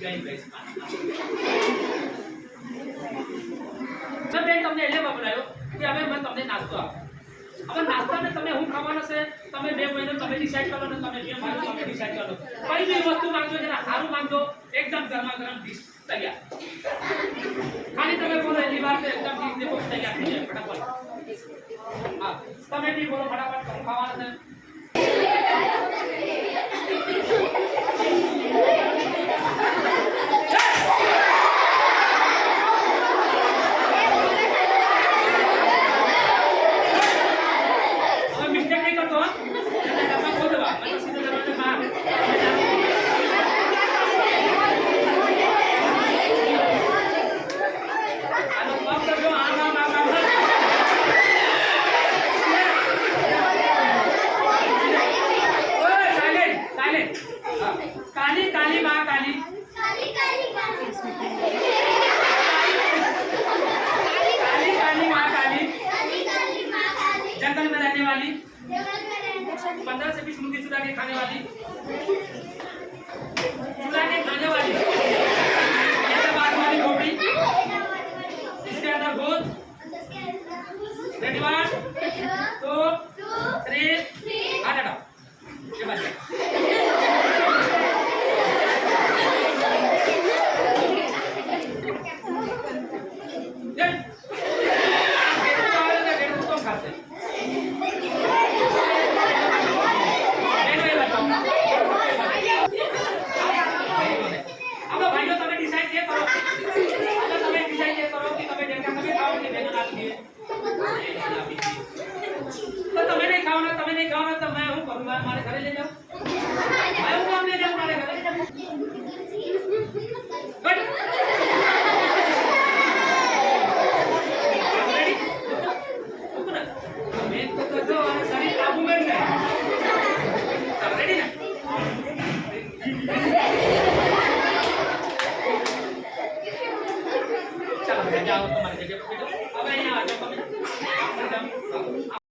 કઈ ગઈશ તો બેન તમને એટલે બોલાયો કે હવે મને તમને નાસ્તો આપો હવે નાસ્તાને તમે હું ખાવાનો છે તમે બે મહિનો તમે ડિસાઈડ કરો ને તમે બે મહિનો તમે ડિસાઈડ કરો કઈ બી વસ્તુ માંગજો જરા સારું માંગજો એકદમ ગરમા ગરમ ડીશ તૈયાર ખાલી તમે બોલો એની વાત એકદમ ડીશ દેખો તૈયાર થઈ જાય ફટાફટ હા તમે બી બોલો ફટાફટ શું ખાવાનું છે काली काली माँ काली काली काली माँ काली जंगल में रहने वाली 15 से 20 मुर्गी चुरा के खाने वाली वाली खोपड़ी इसके अंदर भूत रेडी 1 2 3 हाथ हटाओ ये बच गया तो तुम्हें नहीं खाओ तो मैं हूं करूंगा हमारे घर ले जाओ मैं हूं काम ले जाओ हमारे घर बट रेडी रुको ना मैं तो जो शरीर काबू में है रेडी ना चलो जाओ तुम्हारी जगह पे अब यहां आ जाओ